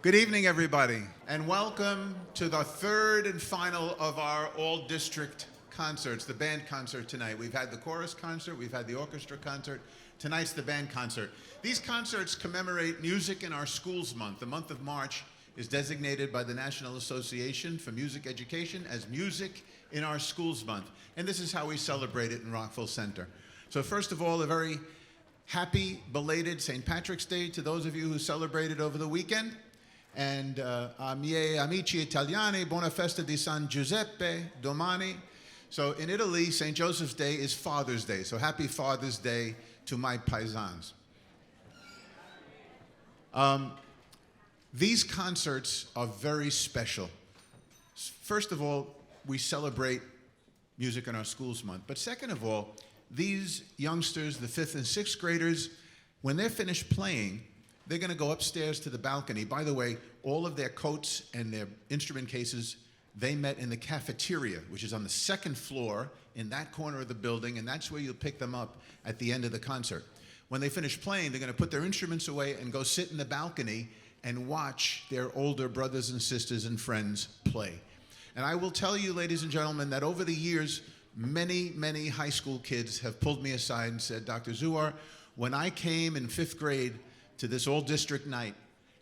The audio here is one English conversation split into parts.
Good evening, everybody, and welcome to the third and final of our all-district concerts, the band concert tonight. We've had the chorus concert, we've had the orchestra concert, tonight's the band concert. These concerts commemorate Music in Our Schools Month. The month of March is designated by the National Association for Music Education as Music in Our Schools Month, and this is how we celebrate it in Rockville Center. So first of all, a very happy, belated St. Patrick's Day to those of you who celebrated over the weekend. And miei amici italiani, buona festa di San Giuseppe domani. So in Italy, St. Joseph's Day is Father's Day. So happy Father's Day to my paisans. These concerts are very special. First of all, we celebrate Music in Our Schools Month. But second of all, these youngsters, the 5th and 6th graders, when they're finished playing, they're going to go upstairs to the balcony. By the way, all of their coats and their instrument cases, they met in the cafeteria, which is on the 2nd floor in that corner of the building, and that's where you'll pick them up at the end of the concert. When they finish playing, they're going to put their instruments away and go sit in the balcony and watch their older brothers and sisters and friends play. And I will tell you, ladies and gentlemen, that over the years, many, many high school kids have pulled me aside and said, Dr. Zuar, when I came in 5th grade to this all-district night,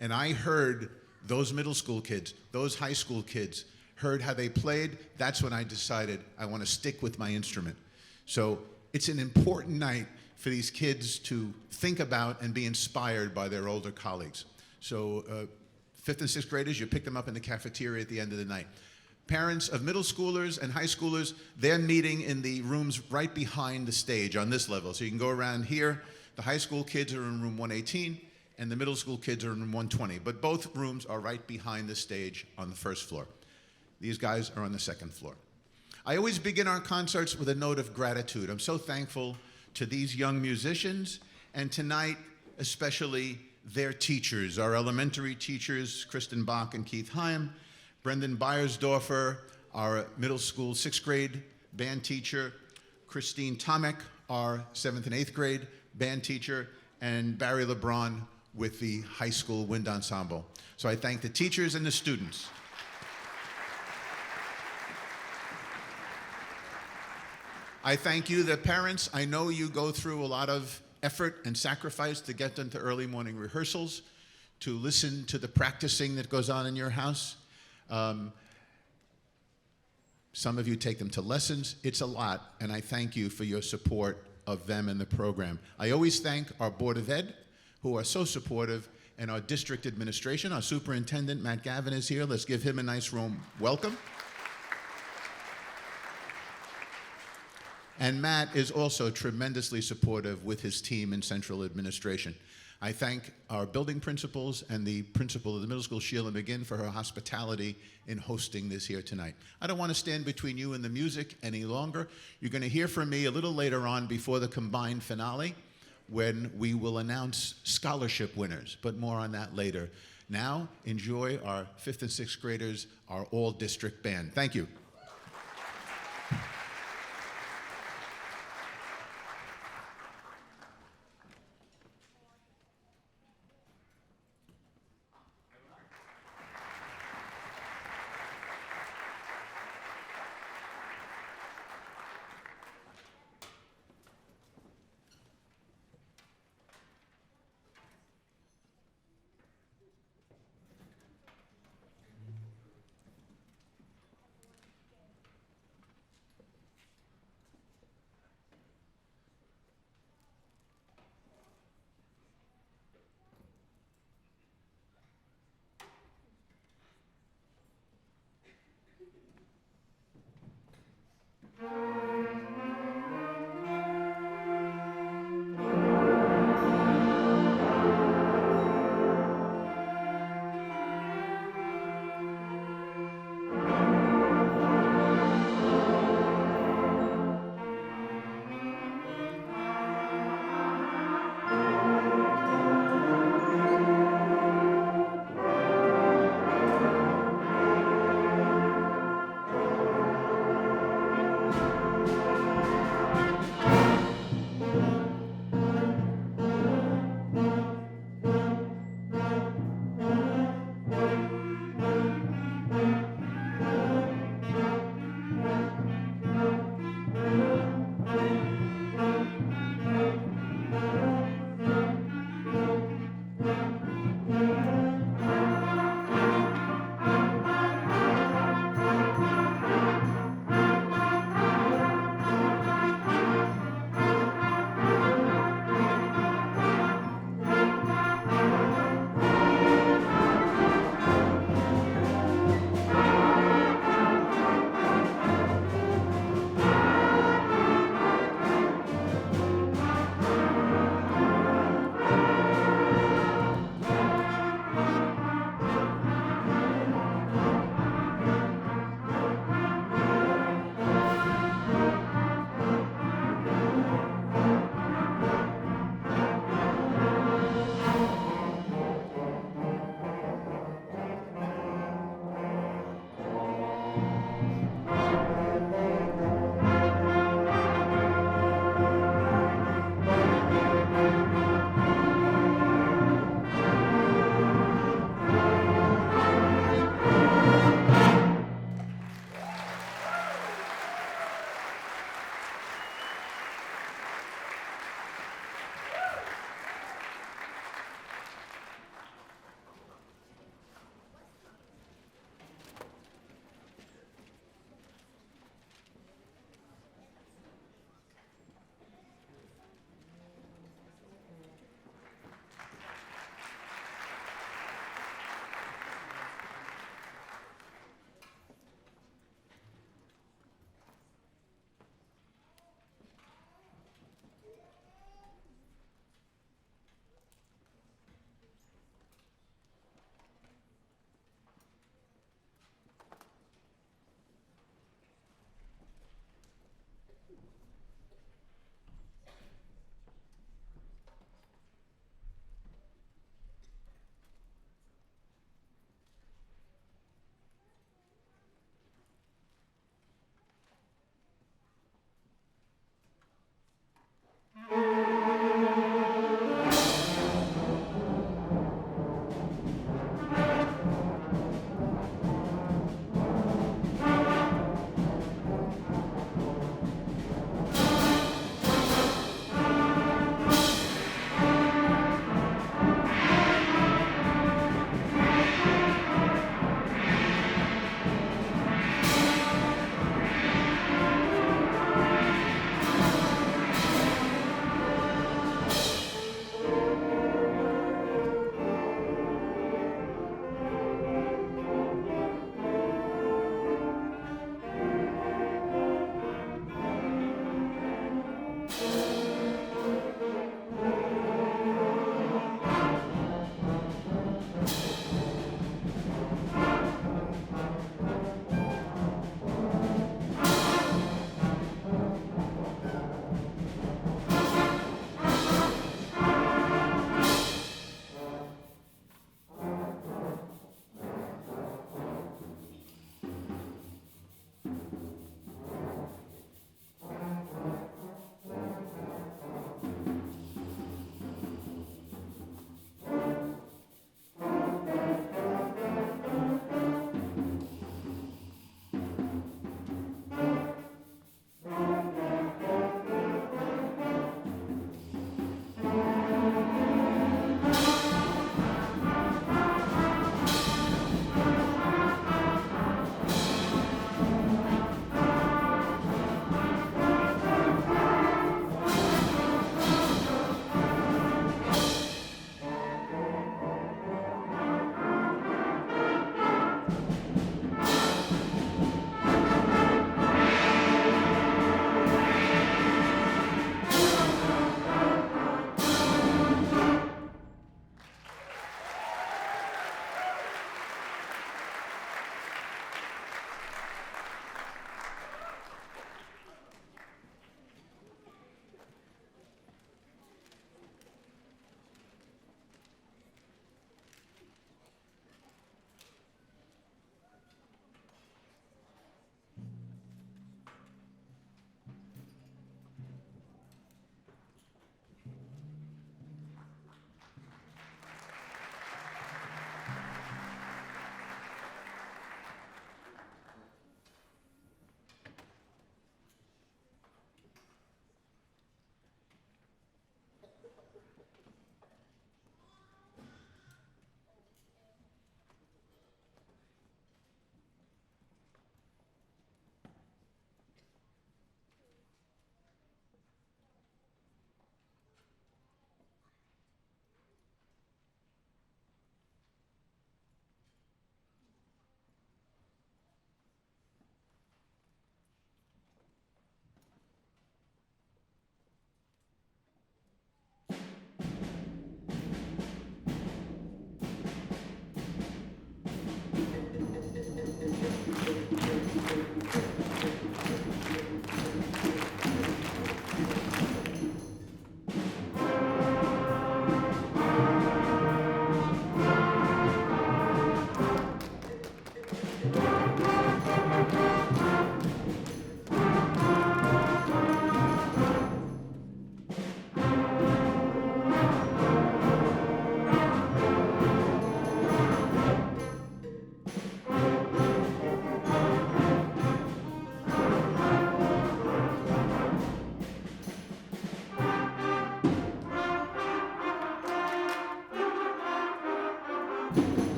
and I heard those middle school kids, those high school kids, heard how they played, that's when I decided I want to stick with my instrument. So it's an important night for these kids to think about and be inspired by their older colleagues. So 5th and 6th graders, you pick them up in the cafeteria at the end of the night. Parents of middle schoolers and high schoolers, they're meeting in the rooms right behind the stage on this level. So you can go around here. The high school kids are in room 118, and the middle school kids are in room 120. But both rooms are right behind the stage on the 1st floor. These guys are on the 2nd floor. I always begin our concerts with a note of gratitude. I'm so thankful to these young musicians, and tonight, especially their teachers, our elementary teachers, Kristen Bach and Keith Heim, Brendan Beiersdorfer, our middle school 6th grade band teacher, Christine Tomek, our 7th and 8th grade band teacher, and Barry LeBron with the high school wind ensemble. So I thank the teachers and the students. I thank you, the parents. I know you go through a lot of effort and sacrifice to get them to early morning rehearsals, to listen to the practicing that goes on in your house. Some of you take them to lessons. It's a lot, and I thank you for your support of them and the program. I always thank our Board of Ed, who are so supportive, and our district administration. Our superintendent, Matt Gavin, is here. Let's give him a nice warm welcome. And Matt is also tremendously supportive with his team in central administration. I thank our building principals and the principal of the middle school, Sheila McGinn, for her hospitality in hosting this here tonight. I don't want to stand between you and the music any longer. You're going to hear from me a little later on before the combined finale, when we will announce scholarship winners, but more on that later. Now, enjoy our 5th and 6th graders, our all-district band. Thank you.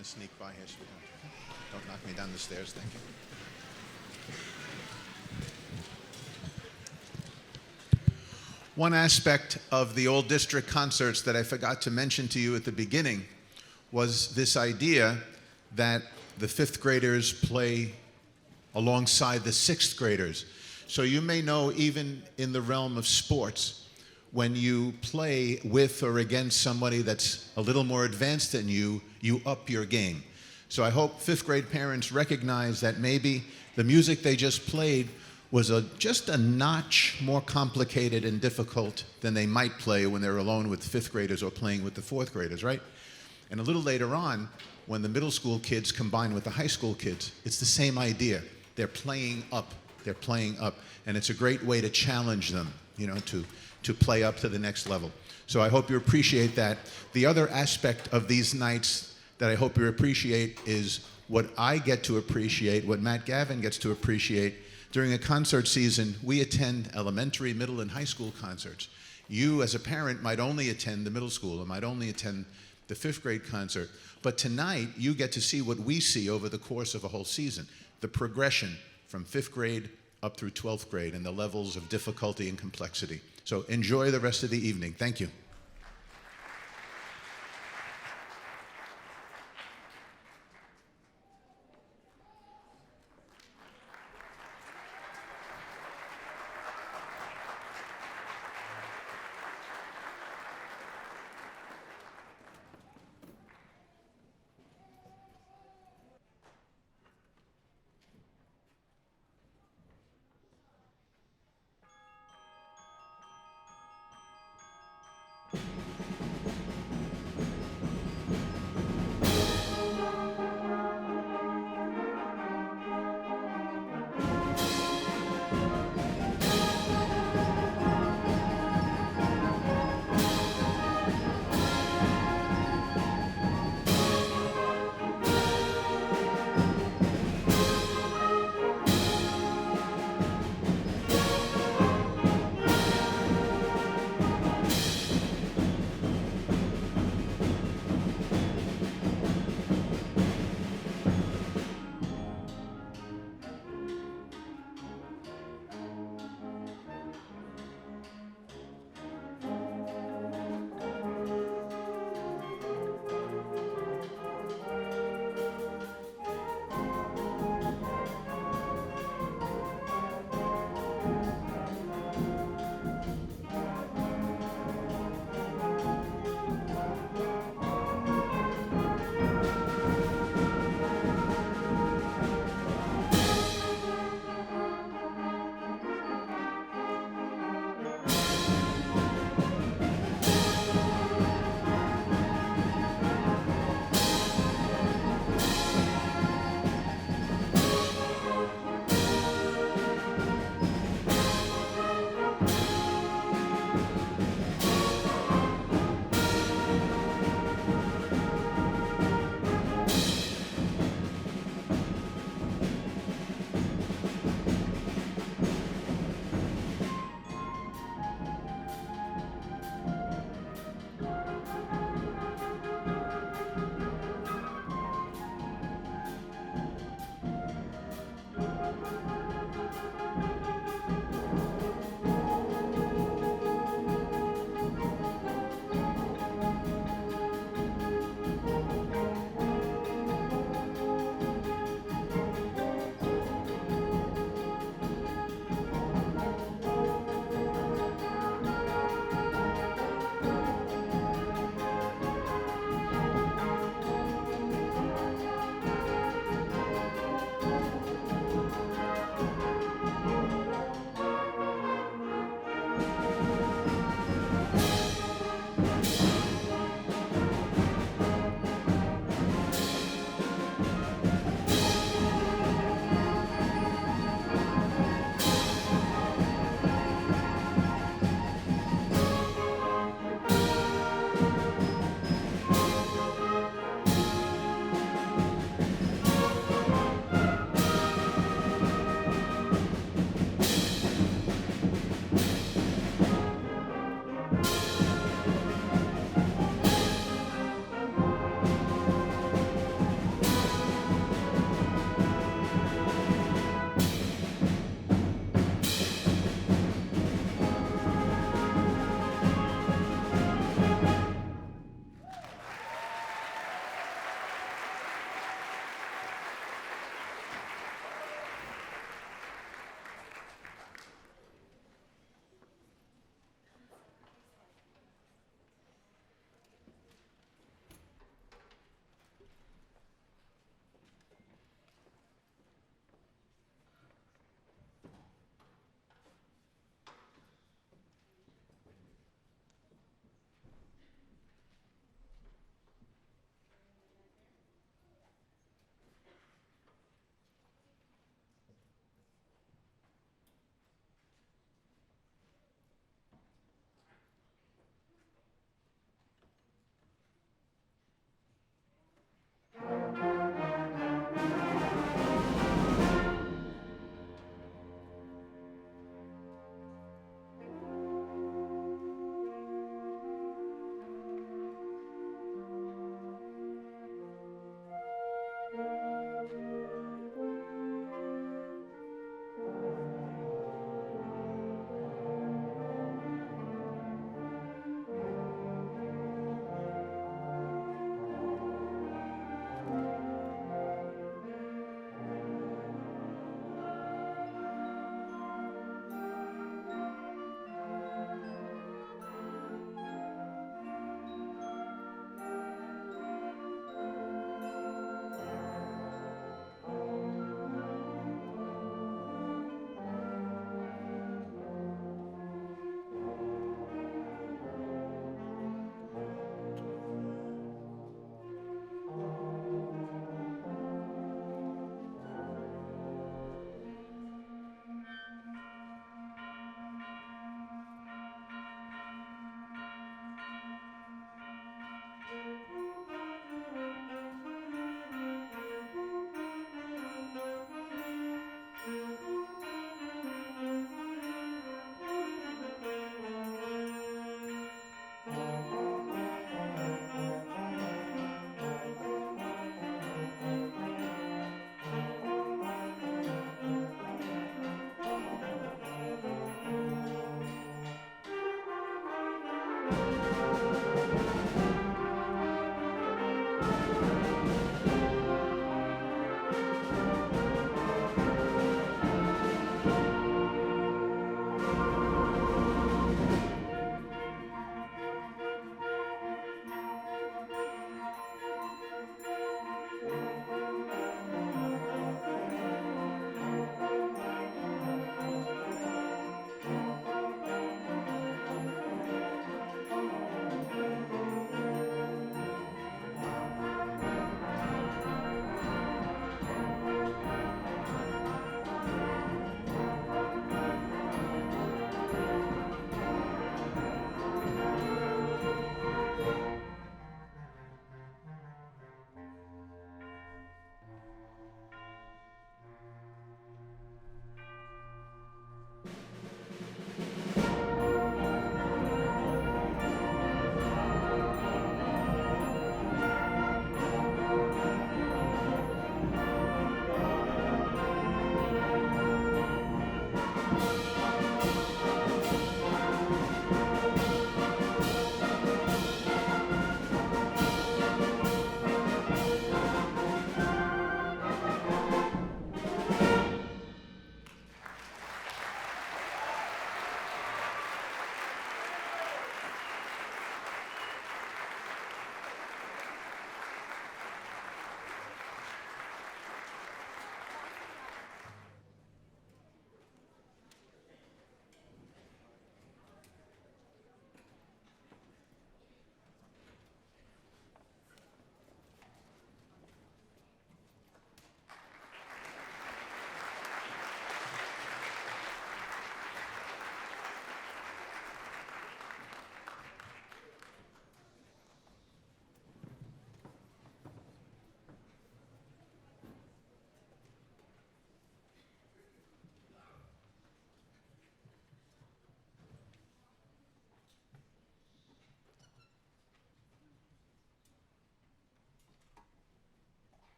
going to sneak by here, sweetheart. Don't knock me down the stairs, thank you. One aspect of the old district concerts that I forgot to mention to you at the beginning was this idea that the fifth graders play alongside the sixth graders. So you may know, even in the realm of sports, when you play with or against somebody that's a little more advanced than you, you up your game. So I hope fifth grade parents recognize that maybe the music they just played was just a notch more complicated and difficult than they might play when they're alone with fifth graders or playing with the fourth graders, right? And a little later on, when the middle school kids combine with the high school kids, it's the same idea. They're playing up. They're playing up. And it's a great way to challenge them, you know, to play up to the next level. So I hope you appreciate that. The other aspect of these nights that I hope you appreciate is what I get to appreciate, what Matt Gavin gets to appreciate. During a concert season, we attend elementary, middle, and high school concerts. You, as a parent, might only attend the middle school or might only attend the fifth grade concert. But tonight, you get to see what we see over the course of a whole season, the progression from fifth grade up through 12th grade and the levels of difficulty and complexity. So enjoy the rest of the evening. Thank you.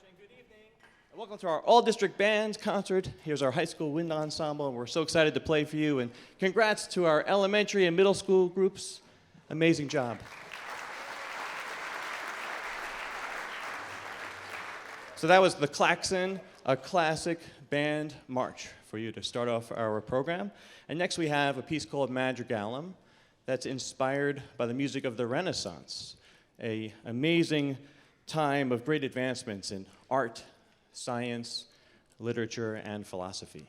and good evening. Welcome to our all-district bands concert. Here's our high school wind ensemble, and we're so excited to play for you. And congrats to our elementary and middle school groups. Amazing job. So that was the Klaxon, a classic band march for you to start off our program. And next we have a piece called Madrigalum that's inspired by the music of the Renaissance, an amazing time of great advancements in art, science, literature, and philosophy.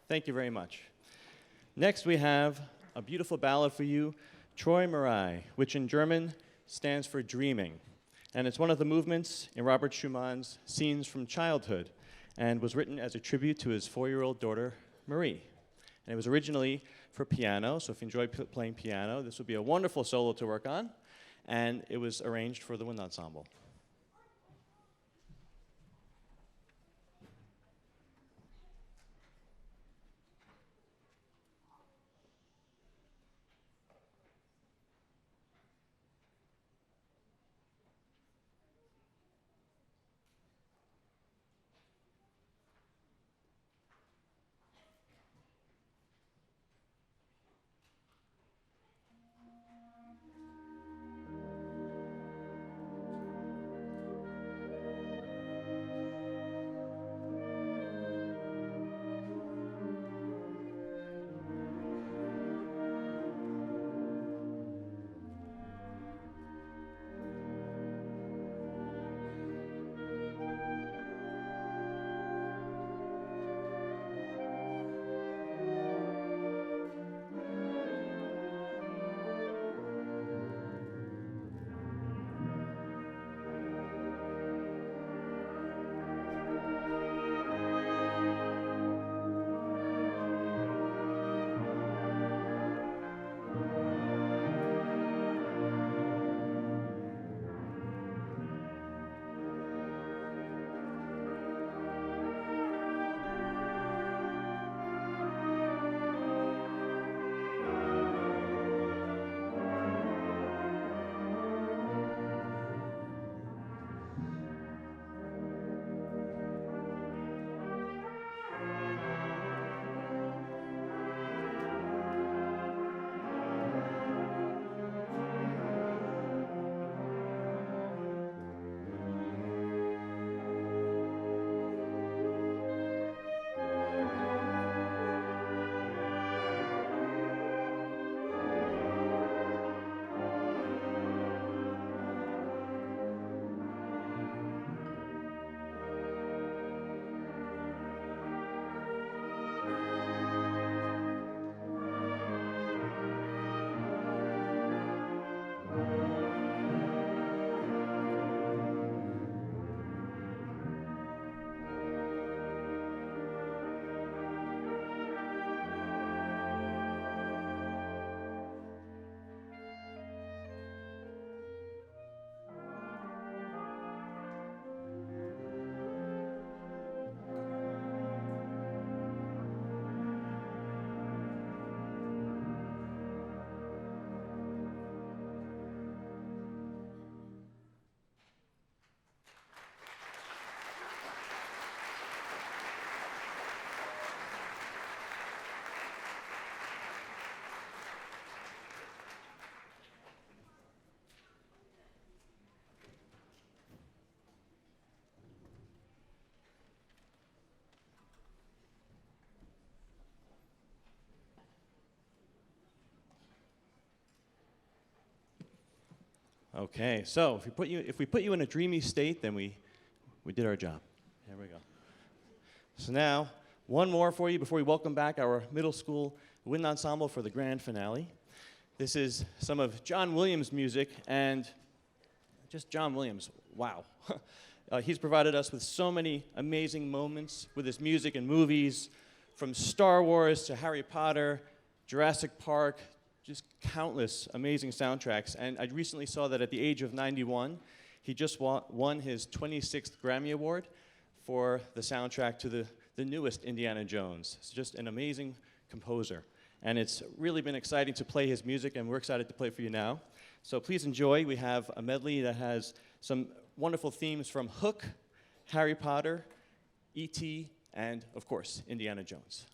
Thank you very much. Next, we have a beautiful ballad for you, Träumerei, which in German stands for dreaming. And it's one of the movements in Robert Schumann's Scenes from Childhood, and was written as a tribute to his 4-year-old daughter, Marie. And it was originally for piano, so if you enjoy playing piano, this would be a wonderful solo to work on. And it was arranged for the wind ensemble. Okay, so if we put you in a dreamy state, then we did our job. There we go. So now, one more for you before we welcome back our middle school wind ensemble for the grand finale. This is some of John Williams' music, and just John Williams, wow. He's provided us with so many amazing moments with his music and movies, from Star Wars to Harry Potter, Jurassic Park, just countless amazing soundtracks. And I recently saw that at the age of 91, he just won his 26th Grammy Award for the soundtrack to the newest Indiana Jones. It's just an amazing composer. And it's really been exciting to play his music, and we're excited to play for you now. So please enjoy. We have a medley that has some wonderful themes from Hook, Harry Potter, E.T., and, of course, Indiana Jones.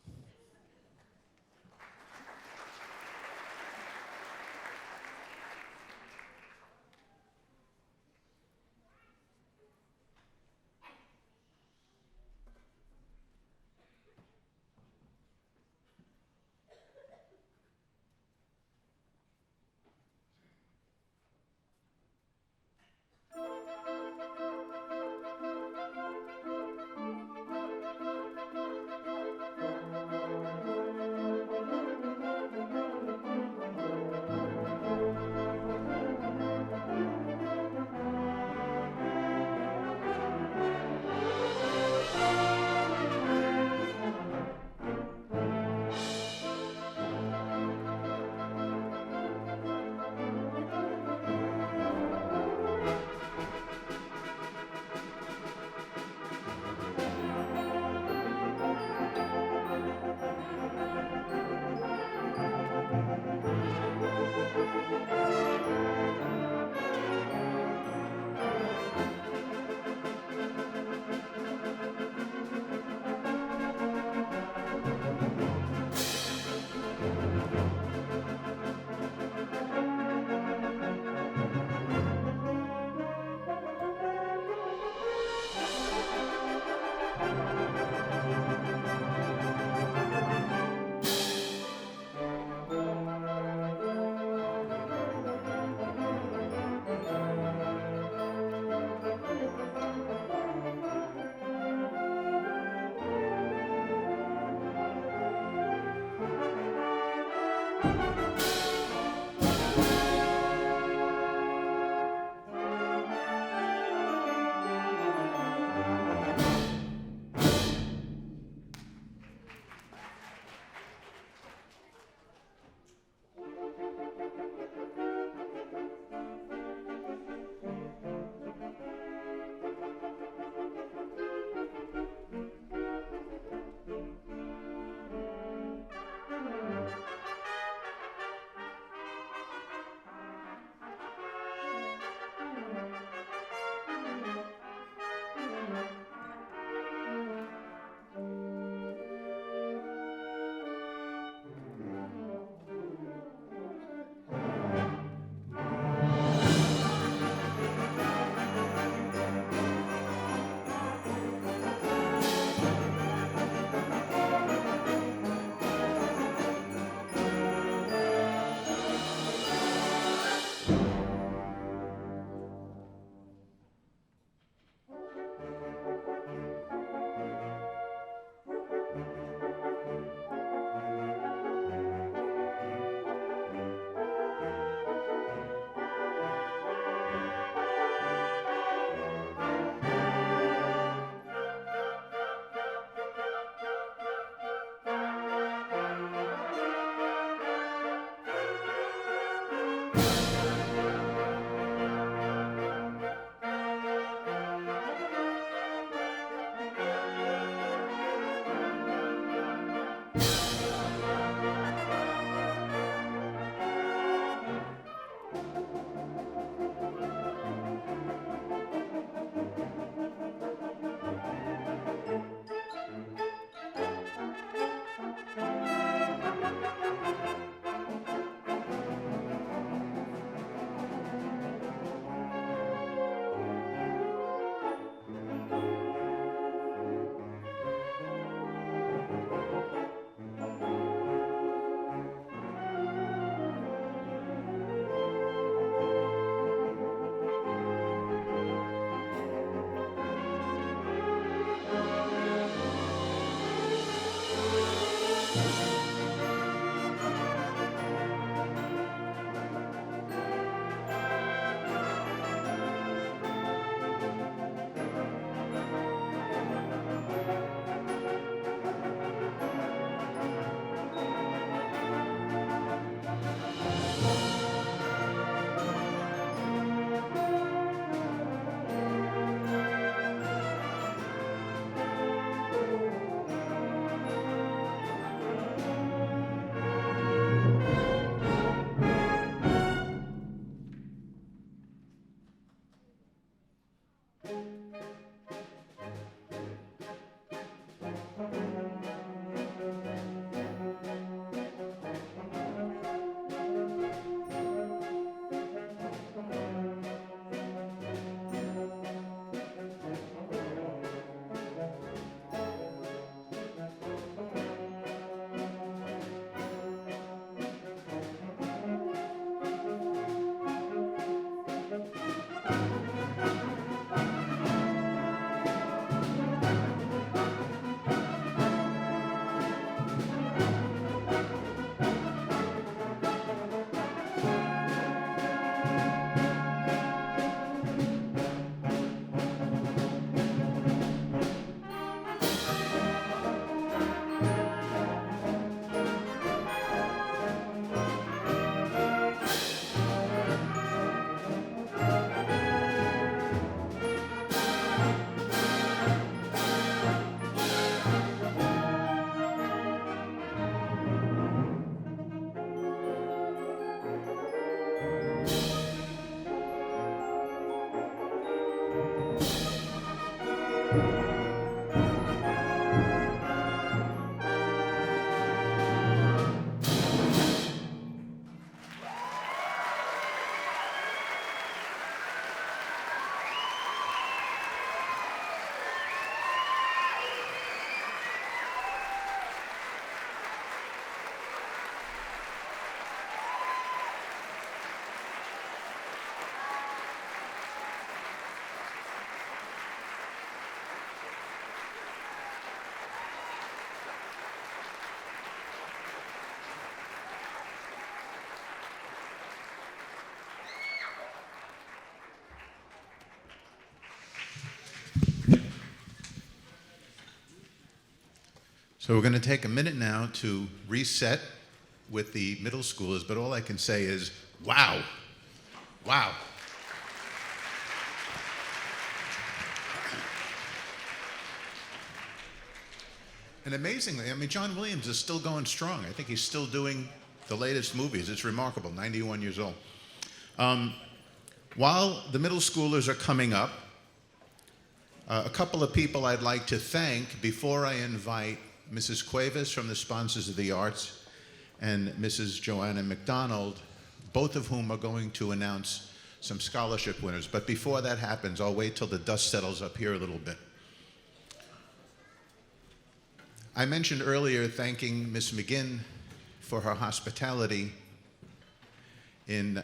So we're going to take a minute now to reset with the middle schoolers, but all I can say is, wow, wow. And amazingly, I mean, John Williams is still going strong. I think he's still doing the latest movies. It's remarkable, 91 years old. While the middle schoolers are coming up, a couple of people I'd like to thank before I invite Mrs. Cuevas from the Sponsors of the Arts and Mrs. Joanna McDonald, both of whom are going to announce some scholarship winners. But before that happens, I'll wait till the dust settles up here a little bit. I mentioned earlier thanking Ms. McGinn for her hospitality in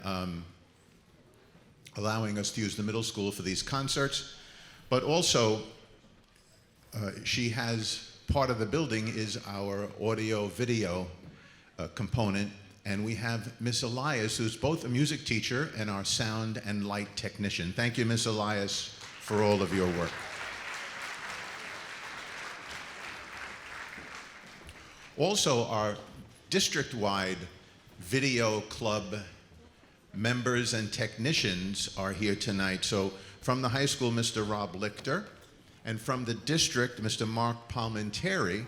allowing us to use the middle school for these concerts, but also she has part of the building is our audio video component, and we have Miss Elias, who's both a music teacher and our sound and light technician. Thank you, Miss Elias, for all of your work. Also, our district-wide video club members and technicians are here tonight. So from the high school, Mr. Rob Lichter, and from the district, Mr. Mark Palmenteri,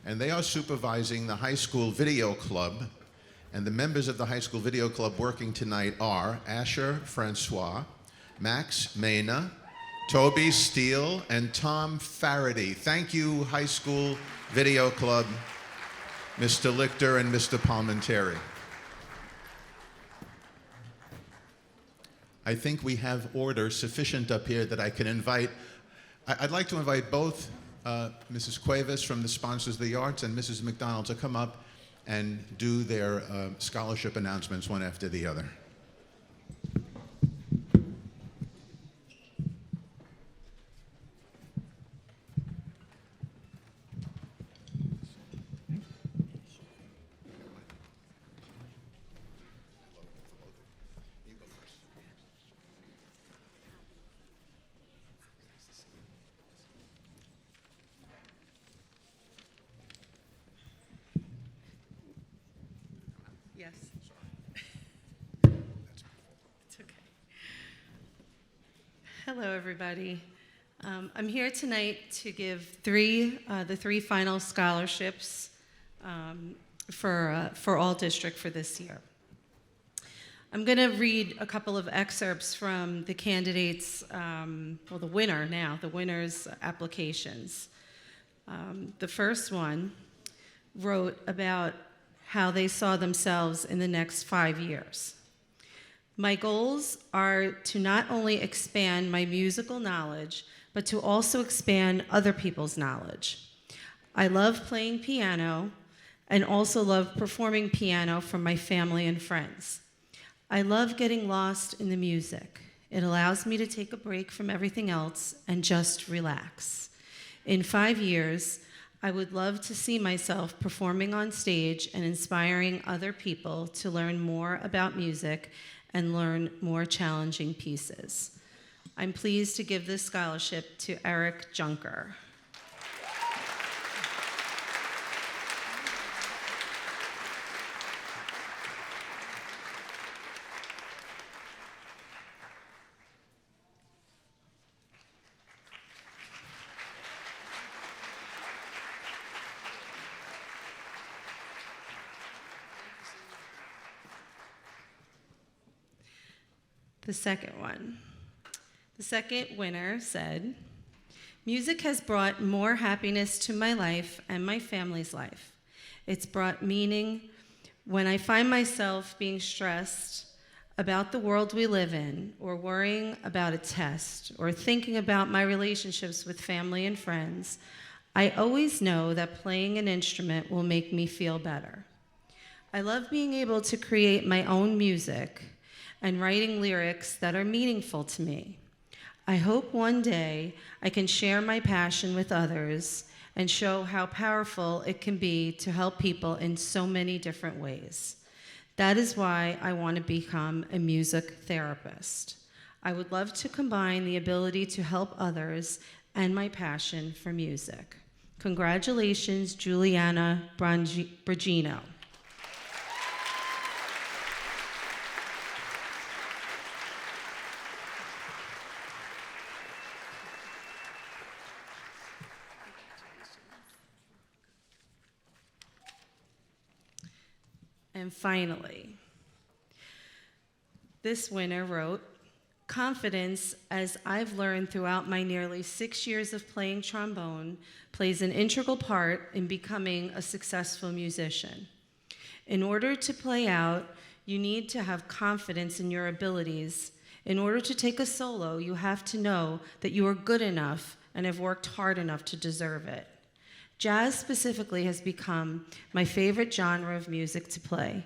and they are supervising the high school video club. And the members of the high school video club working tonight are Asher Francois, Max Mena, Toby Steele, and Tom Faraday. Thank you, high school video club, Mr. Lichter and Mr. Palmenteri. I think we have order sufficient up here that I can invite. I'd like to invite both Mrs. Cuevas from the Sponsors of the Arts and Mrs. McDonald to come up and do their scholarship announcements one after the other. Yes. It's okay. Hello, everybody. I'm here tonight to give the three final scholarships for all district for this year. I'm going to read a couple of excerpts from the candidates, well, the winner's applications. The first one wrote about how they saw themselves in the next 5 years. My goals are to not only expand my musical knowledge, but to also expand other people's knowledge. I love playing piano and also love performing piano for my family and friends. I love getting lost in the music. It allows me to take a break from everything else and just relax. In 5 years, I would love to see myself performing on stage and inspiring other people to learn more about music and learn more challenging pieces. I'm pleased to give this scholarship to Eric Junker. The second one. The second winner said, music has brought more happiness to my life and my family's life. It's brought meaning when I find myself being stressed about the world we live in, or worrying about a test, or thinking about my relationships with family and friends. I always know that playing an instrument will make me feel better. I love being able to create my own music and writing lyrics that are meaningful to me. I hope one day I can share my passion with others and show how powerful it can be to help people in so many different ways. That is why I want to become a music therapist. I would love to combine the ability to help others and my passion for music. Congratulations, Juliana Bragino. And finally, this winner wrote, confidence, as I've learned throughout my nearly 6 years of playing trombone, plays an integral part in becoming a successful musician. In order to play out, you need to have confidence in your abilities. In order to take a solo, you have to know that you are good enough and have worked hard enough to deserve it. Jazz specifically has become my favorite genre of music to play.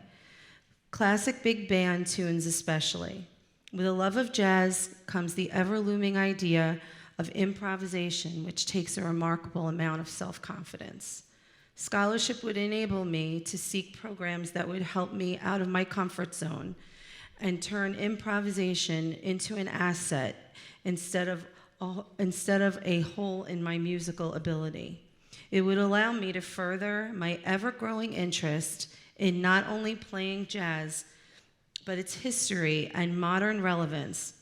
Classic big band tunes especially. With a love of jazz comes the ever-looming idea of improvisation, which takes a remarkable amount of self-confidence. Scholarship would enable me to seek programs that would help me out of my comfort zone and turn improvisation into an asset instead of a hole in my musical ability. It would allow me to further my ever-growing interest in not only playing jazz, but its history and modern relevance,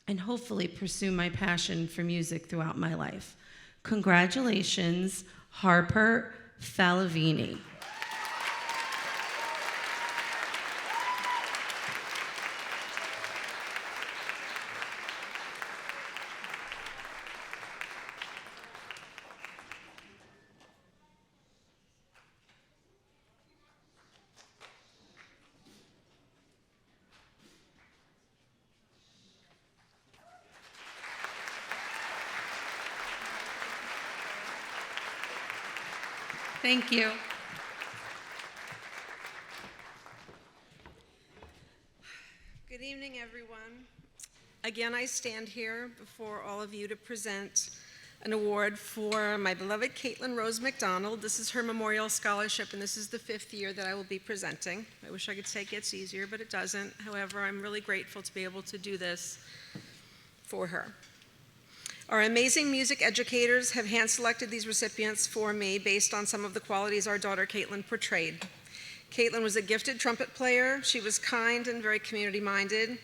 and hopefully pursue my passion for music throughout my life. Congratulations, Harper Falavini. Thank you. Good evening, everyone. Again, I stand here before all of you to present an award for my beloved Caitlin Rose McDonald. This is her memorial scholarship, and this is the 5th year that I will be presenting. I wish I could say it gets easier, but it doesn't. However, I'm really grateful to be able to do this for her. Our amazing music educators have hand-selected these recipients for me based on some of the qualities our daughter Caitlin portrayed. Caitlin was a gifted trumpet player. She was kind and very community-minded,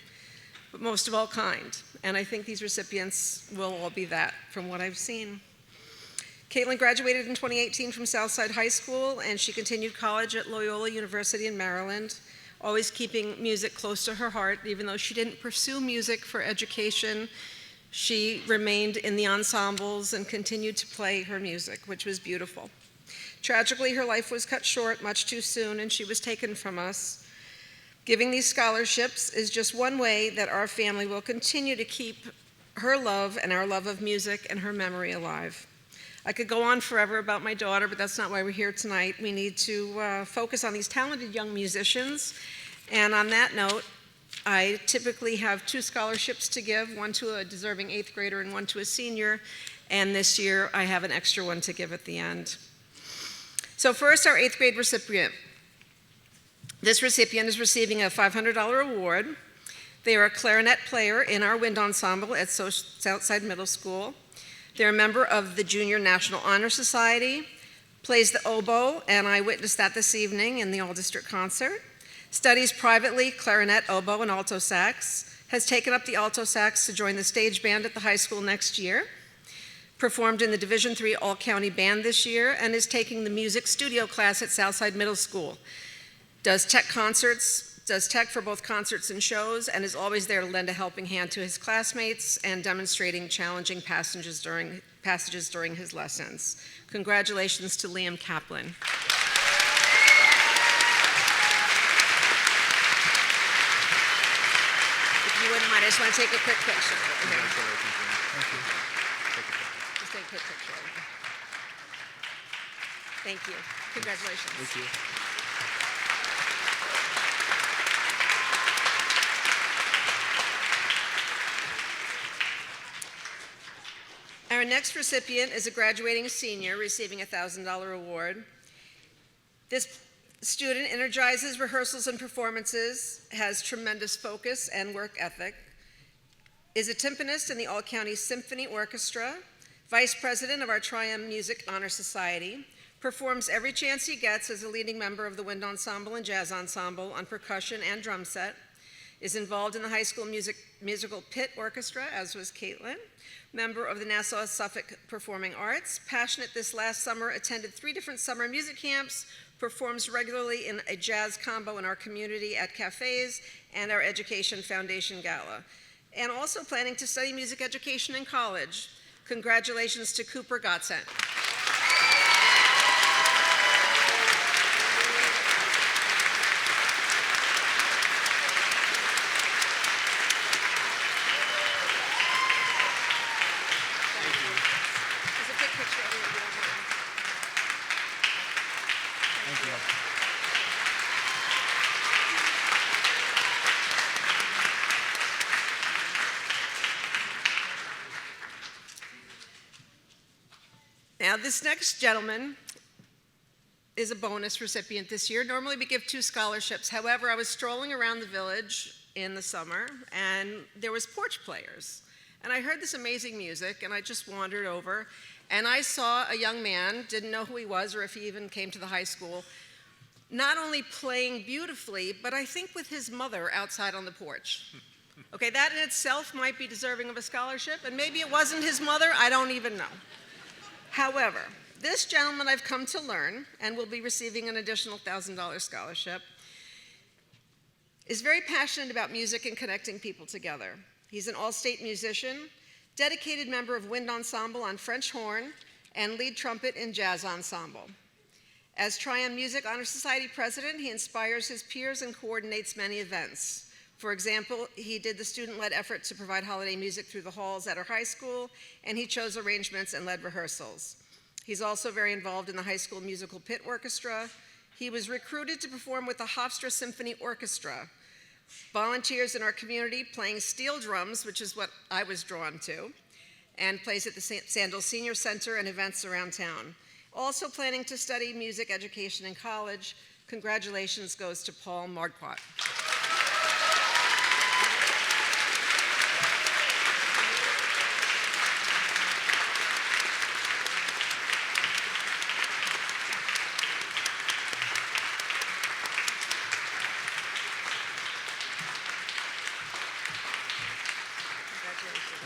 but most of all kind. And I think these recipients will all be that from what I've seen. Caitlin graduated in 2018 from Southside High School, and she continued college at Loyola University in Maryland, always keeping music close to her heart. Even though she didn't pursue music for education, she remained in the ensembles and continued to play her music, which was beautiful. Tragically, her life was cut short much too soon, and she was taken from us. Giving these scholarships is just one way that our family will continue to keep her love and our love of music and her memory alive. I could go on forever about my daughter, but that's not why we're here tonight. We need to focus on these talented young musicians. And on that note, I typically have 2 scholarships to give, one to a deserving 8th grader and one to a senior, and this year I have an extra one to give at the end. So first, our 8th grade recipient. This recipient is receiving a $500 award. They are a clarinet player in our wind ensemble at Southside Middle School. They're a member of the Junior National Honor Society, plays the oboe, and I witnessed that this evening in the all-district concert. Studies privately clarinet, oboe, and alto sax, has taken up the alto sax to join the stage band at the high school next year, performed in the Division III All-County Band this year, and is taking the music studio class at Southside Middle School. Does tech for both concerts and shows, and is always there to lend a helping hand to his classmates and demonstrating challenging passages during his lessons. Congratulations to Liam Kaplan. If you wouldn't mind, I just want to take a quick picture. Thank you. Just take a quick picture. Thank you. Congratulations. Thank you. Our next recipient is a graduating senior receiving a $1,000 award. This student energizes rehearsals and performances, has tremendous focus and work ethic, is a timpanist in the All-County Symphony Orchestra, Vice President of our Triumph Music Honor Society, performs every chance he gets as a leading member of the Wind Ensemble and Jazz Ensemble on percussion and drum set, is involved in the high school musical pit orchestra, as was Caitlin, member of the Nassau Suffolk Performing Arts, passionate this last summer, attended 3 different summer music camps, performs regularly in a jazz combo in our community at cafes and our Education Foundation Gala, and also planning to study music education in college. Congratulations to Cooper Godsent. Now, this next gentleman is a bonus recipient this year. Normally, we give 2 scholarships. However, I was strolling around the village in the summer, and there was porch players. And I heard this amazing music, and I just wandered over, and I saw a young man, didn't know who he was or if he even came to the high school, not only playing beautifully, but I think with his mother outside on the porch. Okay, that in itself might be deserving of a scholarship, and maybe it wasn't his mother, I don't even know. However, this gentleman I've come to learn, and will be receiving an additional $1,000 scholarship, is very passionate about music and connecting people together. He's an all-state musician, dedicated member of Wind Ensemble on French horn, and lead trumpet in Jazz Ensemble. As Triumph Music Honor Society president, he inspires his peers and coordinates many events. For example, he did the student-led effort to provide holiday music through the halls at our high school, and he chose arrangements and led rehearsals. He's also very involved in the high school musical pit orchestra. He was recruited to perform with the Hofstra Symphony Orchestra, volunteers in our community playing steel drums, which is what I was drawn to, and plays at the Sandals Senior Center and events around town. Also planning to study music education in college. Congratulations goes to Paul Marquardt.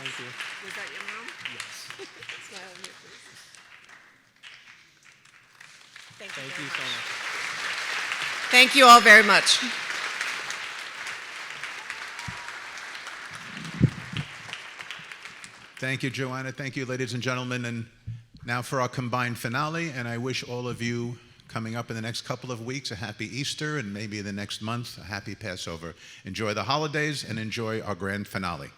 Thank you. Was that your mom? Yes. Smile at me, please. Thank you Thank very you so much. much. Thank you all very much. Thank you, Joanna. Thank you, ladies and gentlemen. And now for our combined finale, and I wish all of you coming up in the next couple of weeks a happy Easter, and maybe the next month a happy Passover. Enjoy the holidays and enjoy our grand finale.